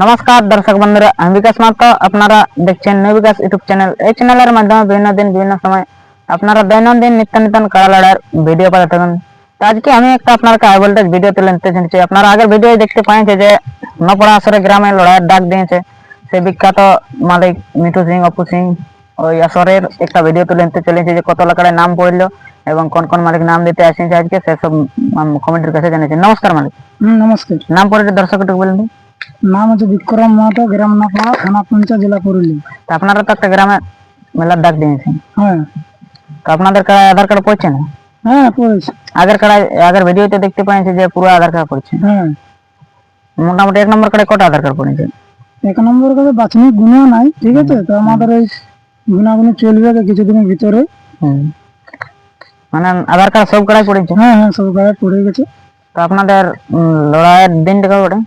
नमस्कार दर्शक बंधुरा আমি বিকাশ মাত্র আপনারা দেখছেন নিউ বিকাশ ইউটিউব চ্যানেল। এই চ্যানেলের মাধ্যমে বিভিন্ন দিন বিভিন্ন সময় আপনারা দৈনন্দিন নিত্য নতুন কাড়া লড়াইয়ের ভিডিও পাতে থাকেন। তো আজকে আমি একটা আপনাকে হাই ভোল্টেজ ভিডিও তুলে নিতে চাইছি। আপনারা আগের ভিডিও দেখতে পাইছে যে নপড়া আসরে গ্রামে লড়াইয়ের ডাক দিয়েছে সেই বিখ্যাত মালিক মিঠু সিং অপু সিং। ওই আসরের একটা ভিডিও তুলে নিতে চলেছে যে কত লাখার নাম পড়লো এবং কোন কোন মালিক নাম দিতে আসেছে আজকে সেসব কমিটির কাছে জানিয়েছি। নমস্কার মালিক। নমস্কার। নাম পড়ে দর্শক একটু বলেন। নাম হচ্ছে বিক্রম মাহাতো, গ্রাম নকলা, থানা পুঞ্চা, জেলা পুরুলিয়া। তো আপনারা তো একটা গ্রামে মেলার ডাক দিয়েছেন। হ্যাঁ তো আপনাদের আধার কার্ড পড়ছে না? হ্যাঁ পড়েছি। আগের ভিডিওতে দেখতে পাইছি যে পুরো আধার কার্ড পড়ছে। হ্যাঁ মোটামুটি এক নম্বর কার্ডে কটা আধার কার্ড পড়েছে? এক নম্বর কাছে বাছনিক গুণা নাই, ঠিক আছে। তো আমাদের ওই গুণাগুনি চলবে কিছুদিনের ভিতরে। মানে আধার কার্ড সব কার্ডে পড়েছে? হ্যাঁ হ্যাঁ সব গায়ে পড়ে গেছে। তো আপনাদের লড়াইয়ের দিনটা কবে?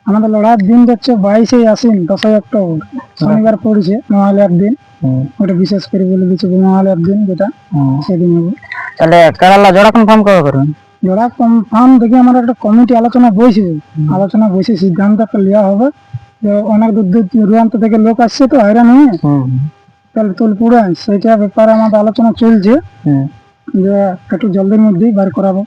আমাদের লড়াইয়ের দিন যাচ্ছে 22শে আশ্বিন, 10ই অক্টোবর, শনিবার পড়েছে। মহালয়ার দিন, ওটা বিশেষ করে বলে দিচ্ছে মহালয়ার দিন যেটা, সেদিন হবে। তাহলে কেরালা জোড়া কনফার্ম কবে করবেন? জোড়া কনফার্ম দেখি আমাদের একটা কমিটি আলোচনা বসে সিদ্ধান্ত একটা নেওয়া হবে যে অনেক দূর দূরান্ত থেকে লোক আসছে তো হয়রান হয়ে, তাহলে তোল পুরো সেটা ব্যাপারে আমাদের আলোচনা চলছে যে একটু জলদির মধ্যেই বার করাবো।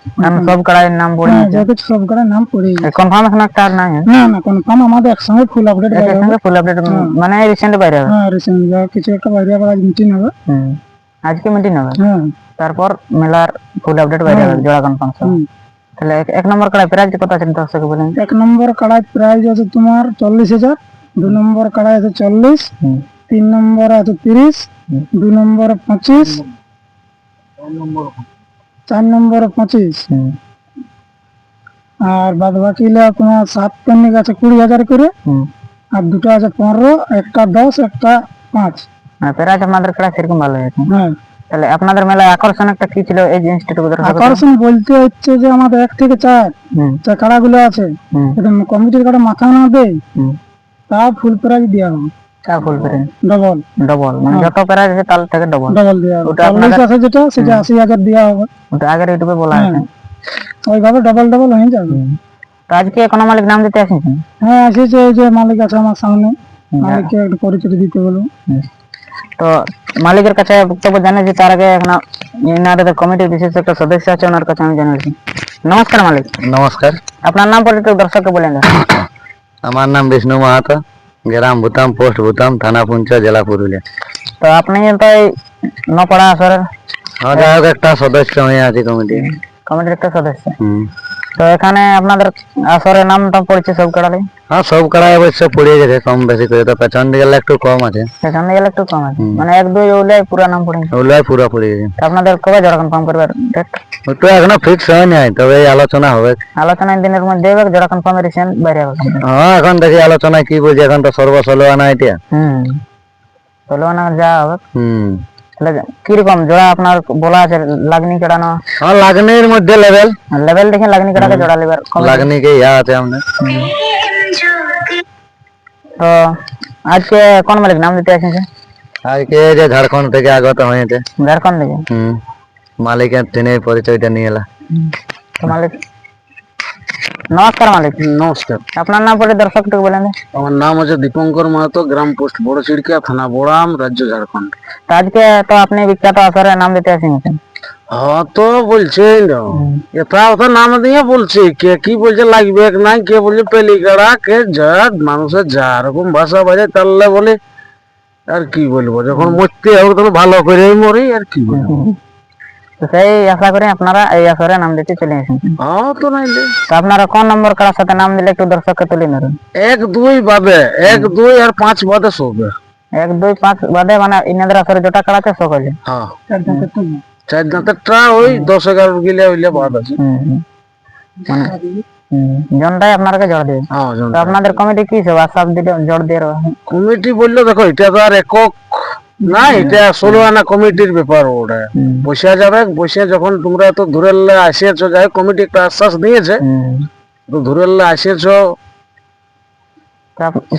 সব কাড়ার নাম পড়ে গেছে? যেহেতু সব কাড়ার নাম পড়ে গেছে। কনফার্ম এখন একটা আর নাই? না না কনফার্ম আমাদের একসঙ্গে ফুল আপডেট বাইরে হবে। ফুল আপডেট মানে রিসেন্ট বাইরে হবে? হ্যাঁ রিসেন্ট কিছু একটা বাইরে হবে, আজ মিটিং হবে। আজকে মিটিং হবে? হ্যাঁ তারপর মেলার ফুল আপডেট বাইরে হবে জোড়া কনফার্ম সব। তাহলে এক নম্বর কাড়ায় প্রাইস কত আছে দর্শক বলেন? এক নম্বর কাড়ায় প্রাইস আছে তোমার 40,000, 2 নম্বর কাড়ায় আছে 40, 3 নম্বরে আছে 30, 2 নম্বরে 25, 4 নম্বরে 25, আর বাদ বাকি তোমার 7 পেন্ডিং আছে 20,000 করে, আর দুটো আছে 15, একটা 10, একটা 5। প্রাইস আপনাদের কাড়া সেরকম ভালো আছে? হ্যাঁ। তাহলে আপনাদের মেলায় আকর্ষণ একটা কি ছিল এই জিনিসটা? আকর্ষণ বলতে হচ্ছে যে আমাদের 1 থেকে 4 যে কাড়াগুলো আছে কমিটির কাড়া মাথা না দেয় তা ফুল প্রাইজ দেওয়া হবে। ফুল প্রাইজ ডবল মানে যত প্রাইজ আছে তার থেকে ডবল দেওয়া হবে। ওটা আপনাদের আছে যেটা সেটা 80,000 দেওয়া হবে। ওটা আগের ইউটিউবে বলা আছে, ওইভাবে ডবল হয়ে যাবে। তো আজকে কোনো মালিক নাম দিতে আসেন? হ্যাঁ আসেছে, এই যে মালিক আছে আমার সামনে, মালিককে একটু পরিচয় দিতে বলবো। তো মালিকের কাছে বক্তব্য জানিয়েছি, তার আগে এখন ইনাদের কমিটির বিশেষ একটা সদস্য আছে, ওনার কাছে আমি জানিয়েছি। নমস্কার মালিক। নমস্কার। আপনার নাম পরে একটু দর্শককে বলেন। আমার নাম বিষ্ণু মাহাতো, গ্রাম ভুতাম, পোস্ট ভুতাম, থানা পুঞ্চা, জেলা পুরুলিয়া। তো আপনি তো এই নপড়া আসরের একটা সদস্য হয়ে আছি কমিটির একটা সদস্য। তো এখানে আপনাদের আসরের নামটা পড়ছে সব কাড়ালে? হ্যাঁ সব কাড়াই অবশ্য পড়ে গেছে কম বেশি করে, তো পেছন দিকে একটু কম আছে। পেছন দিকে একটু কম আছে মানে 1 2 ওলাই পুরো নাম পড়ে গেছে? ওলাই পুরো পড়ে গেছে। আপনাদের কবে জোড়া কনফার্ম করবে ডেট? ওটা এখনো ফিক্স হয় নাই, তবে আলোচনা হবে। আলোচনা দিনের মধ্যে হবে, জোড়া কনফার্মের রিসেন্ট বাইরে হবে? হ্যাঁ এখন দেখি আলোচনায় কি বলছে, এখন তো সর্বসলো আনা এটা। চলো না যা হবে। কিরকম জোড়া আপনার বলা আছে? লাগনি কেড়ানো? হ্যাঁ লাগনির মধ্যে লেভেল দেখে লাগনি কেড়াকে জোড়া লিবার লাগনি কে ইয়া আছে আমাদের। তো আজকে কোন মালিক নাম দিতে আসেছে? আজকে যে ঝাড়খণ্ড থেকে আগত হয়েছে। ঝাড়খণ্ড থেকে? মালিকের ট্রেনের পরিচয়টা নিয়ে এলা। তো মালিক নমস্কার মালিক। নমস্কার। আপনার নাম পরে দর্শককে বলেন। আমার নাম হচ্ছে দীপঙ্কর মাহাতো, গ্রাম পোস্ট বড় চিড়কিয়া, থানা বোড়াম, রাজ্য ঝাড়খণ্ড। তো আজকে তো আপনি বিখ্যাত আসরে নাম দিতে আসেছেন। হ্যাঁ তো বলছেন এটা ওটা নাম দিয়ে বলছে, কে কি বলছে লাগবে নাই, কে বলছে পেলিকাড়া, কে যা মানুষের যা রকম ভাষা বাজে তাহলে বলে। আর কি বলবো, যখন মরতে হবে তখন ভালো করে মরি, আর কি বলবো। সেই আশা করে আপনারা এই আসরে নাম দিতে চলে আসেন। হ্যাঁ তো নাইলে তো আপনারা কোন নম্বর কারার সাথে নাম দিলে একটু দর্শককে তুলে নেবেন? 1 2 বাদে, 1 2 আর 5 বাদে সবে। 1 2 5 বাদে মানে ইনাদের আসরে যেটা কারাতে সকলে? হ্যাঁ 4 দাঁতেরটা ওই 10 11 গিলে হইলে বাদ আছে। মানে জনটাই আপনাকে জোর দিয়ে। তো আপনাদের কমিটি কি সব আশা দিতে জোর দিয়ে? কমিটি বললো দেখো এটা তো আর একক না, এটা 16 আনা কমিটির ব্যাপার। ওটা বসে যাবে, বসে যখন তোমরা তো ধরে আসিয়েছো, যাই কমিটি একটা আশ্বাস দিয়েছে, তো ধরে আসিয়েছো।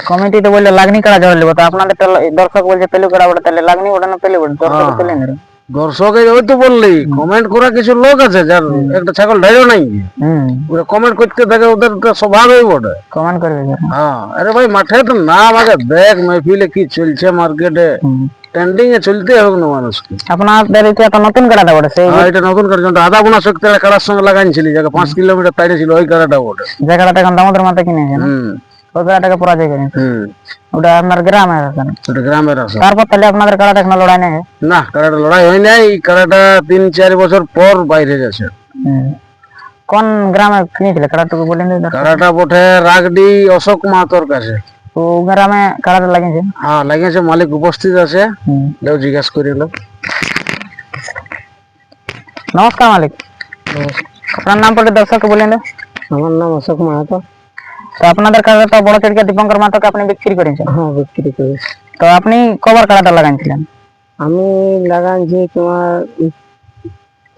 কমিটি তো বললে লাগনি কাড়া জোর লিব, তো আপনাদের দর্শক বলছে পেলু কাড়া ওটা, তাহলে লাগনি ওটা না পেলু ওটা দর্শক তুলে নেবে। দর্শক ওই তো বললি কমেন্ট করা কিছু লোক আছে যার একটা ছাগল ঢাইও নাই, ওরা কমেন্ট করতে থাকে, ওদের একটা স্বভাবই বটে। কমেন্ট করবে যারা। হ্যাঁ, আরে ভাই মাঠে তো নাম আগে দেখ, মেহফিলে কি চলছে মার্কেটে, ট্রেন্ডিং এ চলতে হবে না মানুষকে। আপনাদের এটা তো নতুন কাড়াটা বটে, সেই এটা নতুন কাড়া, আধা বোনা শক্তি কাড়ার সঙ্গে লাগাইছিলি, যাকে 5 কিলোমিটার তাইড়ে ছিল ওই কাড়াটা বটে। যে কাড়াটা এখন দামোদর মাথা কিনেছে না, ওই কাড়াটাকে পরাজয় করেছে। ওটা আপনার গ্রামের আছে না? ওটা গ্রামের আছে। তারপর তাহলে আপনাদের কাড়াটা এখন লড়াই নেই? না, কাড়াটা লড়াই হয় নাই, কাড়াটা 3-4 বছর পর বাইরে যাচ্ছে। কোন গ্রামে কিনেছিল কাড়াটুকু বলেন তো? কাড়াটা বটে রাগডি অশোক মাহাতোর কাছে। তো ও গ্রামে কাড়াটা লাগিয়েছে? হ্যাঁ লাগিয়েছে, মালিক উপস্থিত আছে, লেও জিজ্ঞাসা করিল। নমস্কার মালিক, আপনার নাম পরে দর্শককে বলেন তো। আমার নাম অশোক মাহাতো। তো আপনাদের কাড়াটা বড় চিড়কা দীপঙ্কর মাহাতোকে আপনি বিক্রি করেছেন? হ্যাঁ, বিক্রি করি। তো আপনি কবার কাড়াটা লাগাইছিলেন? আমি লাগাইছি তোমার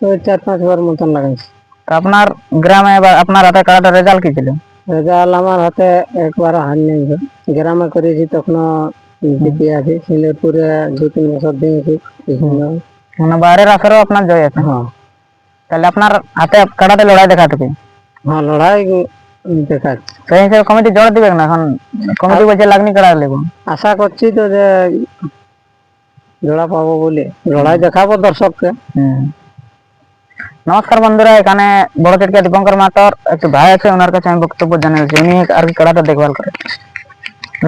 4-5 বার মতন লাগাইছি। তো আপনার গ্রামে বা আপনার হাতে কাড়াটা রেজাল্ট কি ছিল? রেজাল্ট আমার হাতে একবার হার নেই, গ্রামে করেছি তখন জিতে আছি, সিঙ্গাপুরে 2-3 বছর দিয়েছি। মানে বাইরের আসরেও আপনার জয় আছে? হ্যাঁ। তাহলে আপনার হাতে কাড়াতে লড়াই দেখাতে হবে। হ্যাঁ, লড়াই দেখাচ্ছি। সেই হিসেবে কমিটি জোর দিবে না? এখন কমিটি বলছে লাগনি কাড়া লেবো। আশা করছি তো যে জোড়া পাবো বলে, লড়াই দেখাবো দর্শককে। নমস্কার বন্ধুরা, এখানে বড় চিড়কা দীপঙ্কর মাহাতোর একটু ভাই আছে, ওনার কাছে আমি বক্তব্য জানাচ্ছি, উনি আর কি কাড়াটা দেখভাল করে।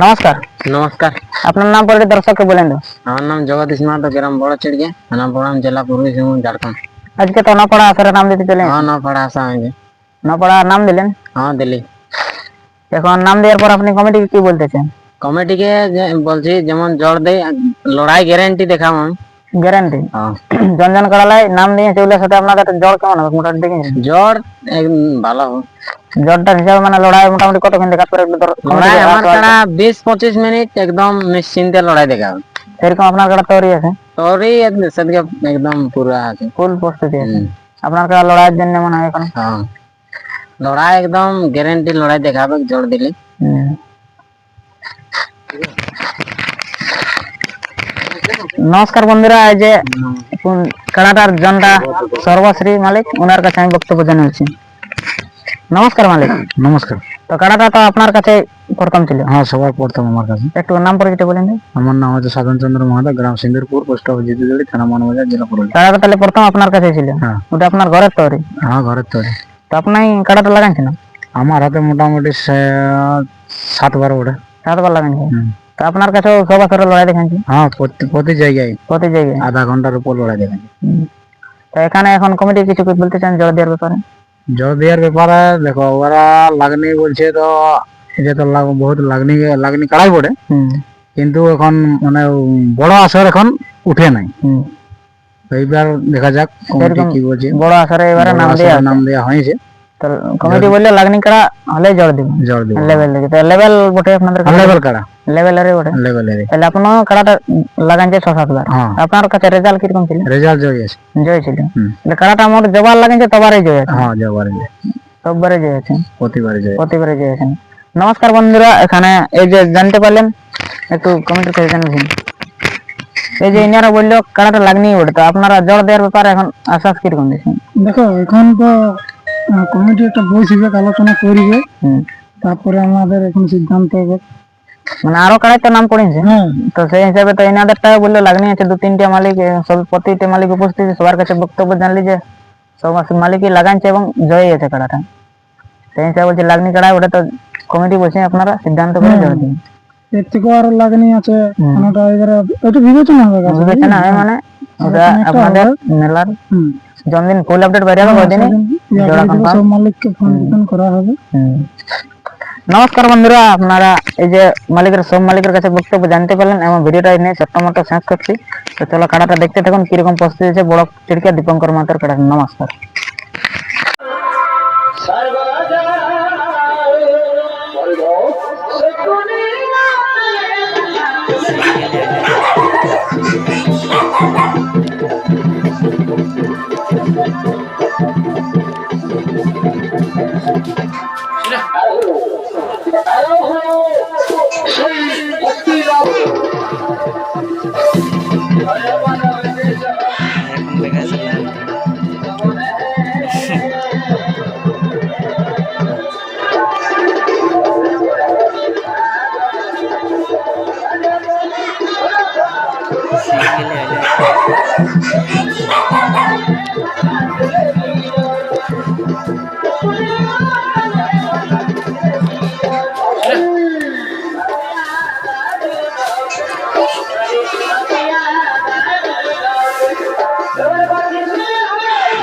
নমস্কার। নমস্কার, আপনার নাম পরে দর্শককে বলেন তো। আমার নাম জগদীশ মাহাতো, গ্রাম বড় চিড়গে, থানা বড়াম, জেলা পূর্বী সিংভূম, ঝাড়খণ্ড। আজকে তো নপাড়া আসরে নাম দিতে চলে? হ্যাঁ, না পড়া আসা হয়েছে। নপাড়া নাম দিলেন? হ্যাঁ দিল্লি। এখন নাম দেওয়ার পর আপনি কমিটিকে কি বলতেছেন? কমিটিকে বলছি যেমন জোর দেয়, লড়াই গ্যারান্টি দেখাবো আমি। গ্যারান্টি? হ্যাঁ। জন কাড়ালাই নাম দিয়ে সেগুলোর সাথে আপনাদের জ্বর কেমন হবে মোটামুটি দেখেছেন? জ্বর একদম ভালো হবে। জ্বরটার হিসাবে মানে লড়াই মোটামুটি কতক্ষণ দেখাতে পারে? লড়াই আমার কাড়া 20-25 মিনিট একদম নিশ্চিন্তে লড়াই দেখাবে। সেরকম আপনার কাড়া তৈরি আছে? তোরই সেদিকে একদম পুরা আছে, ফুল প্রস্তুতি আছে আপনার কাড়া লড়াইয়ের জন্য মনে হয় এখন? হ্যাঁ, লড়াই একদম গ্যারান্টি লড়াই দেখাবে জোর দিলে। নমস্কার বন্ধুরা, এই যে কাড়াটার জনটা সর্বশ্রী মালিক, ওনার কাছে আমি বক্তব্য জানাচ্ছি। নমস্কার মালিক। নমস্কার। তো কাড়াটা তো আপনার কাছে প্রথম ছিল? হ্যাঁ, সবার প্রথম আমার কাছে। একটু নাম পরিচিত বলেন। আমার নাম হচ্ছে সাধন চন্দ্র মাহাতো, গ্রাম সিন্দুরপুর, পোস্ট অফিস জিতুজড়ি, থানা মানবাজার, জেলা পুরুলিয়া। কাড়াটা তাহলে প্রথম আপনার কাছে ছিল? হ্যাঁ। ওটা আপনার ঘরের তৈরি? হ্যাঁ, ঘরের তৈরি। তো আপনি কাড়াটা লাগাইছেন? আমার হাতে মোটামুটি 7-12 ওটা। 7 বার লাগাইছেন? তো আপনার কাছেও সব আসরে লড়াই দেখাচ্ছি? হ্যাঁ, প্রতি জায়গায় প্রতি জায়গায় আধা ঘন্টার উপর লড়াই দেখাচ্ছি। তো এখানে এখন কমিটি কিছু বলতে চান জোর দেওয়ার ব্যাপারে? জল দেওয়ার ব্যাপারে দেখো, ওরা লাগনি বলছে, তো এটা তো বহুত লাগনি কাড়াই পড়ে, কিন্তু এখন মানে বড় আসর এখন উঠে নাই। এইবার দেখা যাক কমিটি কি বলছে। বড় আসরে এবারে নাম দেওয়া হয়েছে, তো কমিটি বললে লাগনি কাড়া হলে জোর দিব। লেভেল দেখে তো লেভেল বটে আপনাদের? লেভেল কাড়া, লেভেলেরই বটে। তাহলে আপনার কাড়াটা লাগাইছে 6-7 বার। আপনার কাছে রেজাল্ট কিরকম ছিল? রেজাল্ট জয় আছে। জয় ছিল? কাড়াটা মোট জবার লাগাইছে তবারই জয় আছে? হ্যাঁ, জবার সববারে জয় আছে? প্রতিবারে জয় আছে। নমস্কার বন্ধুরা, এখানে এই যে জানতে পারলেন একটু কমেন্টের কাছে জানাবেন, এই যে ইনারা বললো কাড়াটা লাগনি ওঠে, তো আপনারা জোর দেওয়ার ব্যাপারে এখন আশ্বাস কিরকম দিচ্ছেন? দেখো, এখন তো কমিটি একটা বসবে, আলোচনা করবে, তারপরে আমাদের এখন সিদ্ধান্ত হবে। মানে আরো কাড়াই তো নাম পড়েছে, তো সেই হিসাবে তো এনাদেরটা বললো লাগনি আছে 2-3টা মালিক, সব প্রতিটা মালিক উপস্থিত, সবার কাছে বক্তব্য জানলি যে সব মালিকই লাগাইছে এবং জয় আছে কাড়াটা। সেই হিসাবে বলছে লাগনি কাড়াই ওটা, তো কমিটি বলছে আপনারা সিদ্ধান্ত করে জোর দিন। এর থেকেও আরো লাগনি আছে, ওটা এবারে ওটা বিবেচনা হবে। বিবেচনা হবে মানে ওটা আপনাদের মেলার জন্মদিন ফুল আপডেট বাইরে হবে, ওই দিনই জোড়া কনফার্ম। সব মালিককে ফোন করা হবে। নমস্কার বন্ধুরা, আপনারা এই যে সব মালিকের কাছে বক্তব্য জানতে পারলেন এবং ভিডিওটা নিয়ে ছোট্ট মতো শেষ করছি। তো চলো কাড়াটা দেখতে থাকুন কিরকম প্রস্তুতি আছে বড় চিড়কা দীপঙ্কর মাহাতোর কাড়া। নমস্কার।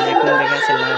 देखून देखा चलना